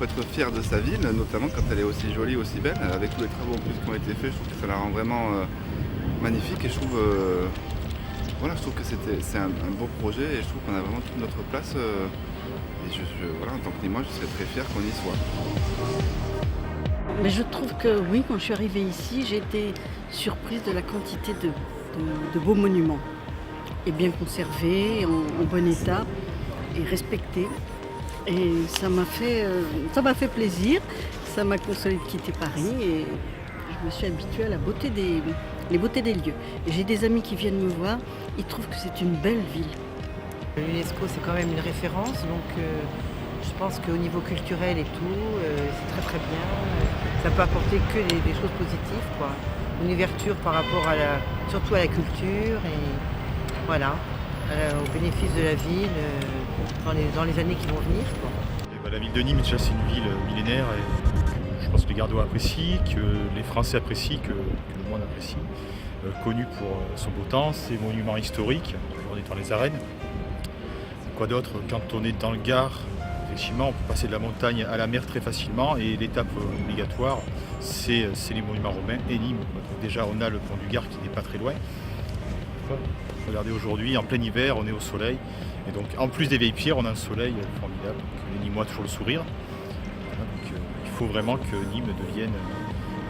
peut être fier de sa ville, notamment quand elle est aussi jolie, aussi belle. Avec tous les travaux en plus qui ont été faits, je trouve que ça la rend vraiment magnifique et je trouve, je trouve que c'est un beau projet et je trouve qu'on a vraiment toute notre place. Et voilà, en tant que Nîmois, je serais très fier qu'on y soit. Mais je trouve que oui, quand je suis arrivée ici, j'ai été surprise de la quantité de beaux monuments. Et bien conservés, en bon état et respectés. Et ça m'a fait plaisir, ça m'a consolé de quitter Paris et je me suis habituée à les beautés des lieux. Et j'ai des amis qui viennent me voir, ils trouvent que c'est une belle ville. L'UNESCO, c'est quand même une référence, donc je pense qu'au niveau culturel et tout, c'est très très bien. Ça peut apporter que des choses positives, quoi. Une ouverture par rapport surtout à la culture et voilà, au bénéfice de la ville dans les années qui vont venir, quoi. La ville de Nîmes, déjà, c'est une ville millénaire et je pense que les Gardois apprécient, que les Français apprécient, que le monde apprécie. Connu pour son beau temps, ses monuments historiques, on est dans les arènes. Quoi d'autre? Quand on est dans le Gard, effectivement, on peut passer de la montagne à la mer très facilement et l'étape obligatoire, c'est les monuments romains et Nîmes. Donc déjà, on a le pont du Gard qui n'est pas très loin. Regardez, aujourd'hui, en plein hiver, on est au soleil. Et donc, en plus des vieilles pierres, on a un soleil formidable. Donc, les Nîmois toujours le sourire. Voilà, donc, il faut vraiment que Nîmes devienne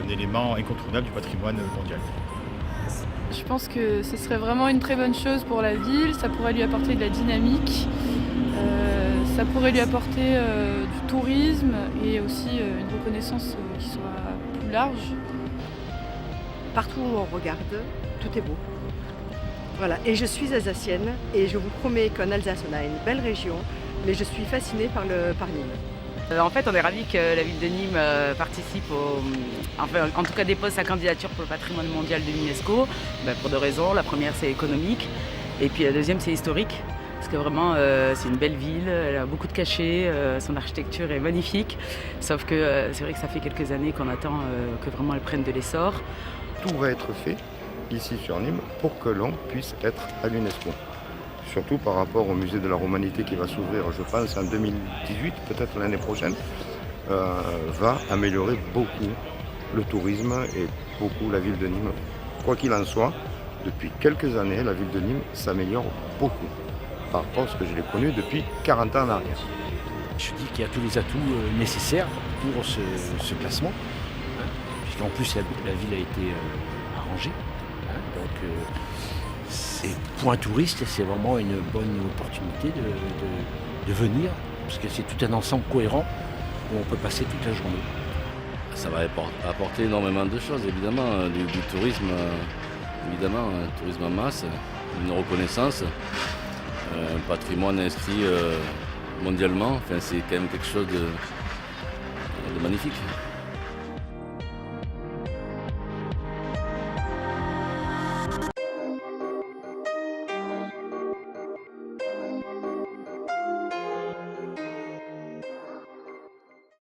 un élément incontournable du patrimoine mondial. Je pense que ce serait vraiment une très bonne chose pour la ville, ça pourrait lui apporter de la dynamique, ça pourrait lui apporter du tourisme et aussi une reconnaissance qui soit plus large. Partout où on regarde, tout est beau. Voilà, et je suis alsacienne et je vous promets qu'en Alsace on a une belle région, mais je suis fascinée par Nîmes. En fait, on est ravis que la ville de Nîmes participe en tout cas dépose sa candidature pour le patrimoine mondial de l'UNESCO, pour deux raisons. La première, c'est économique, et puis la deuxième, c'est historique. Parce que vraiment, c'est une belle ville, elle a beaucoup de cachets, son architecture est magnifique. Sauf que c'est vrai que ça fait quelques années qu'on attend que vraiment elle prenne de l'essor. Tout va être fait ici sur Nîmes pour que l'on puisse être à l'UNESCO. Surtout par rapport au musée de la Romanité qui va s'ouvrir, je pense, en 2018, peut-être l'année prochaine, va améliorer beaucoup le tourisme et beaucoup la ville de Nîmes. Quoi qu'il en soit, depuis quelques années, la ville de Nîmes s'améliore beaucoup par rapport à ce que je l'ai connu depuis 40 ans en arrière. Je dis qu'il y a tous les atouts nécessaires pour ce classement, puisqu'en plus la ville a été arrangée. Donc, et pour un touriste, c'est vraiment une bonne opportunité de venir, parce que c'est tout un ensemble cohérent où on peut passer toute la journée. Ça va apporter énormément de choses, évidemment, du tourisme, évidemment, un tourisme en masse, une reconnaissance, un patrimoine inscrit mondialement, enfin, c'est quand même quelque chose de magnifique.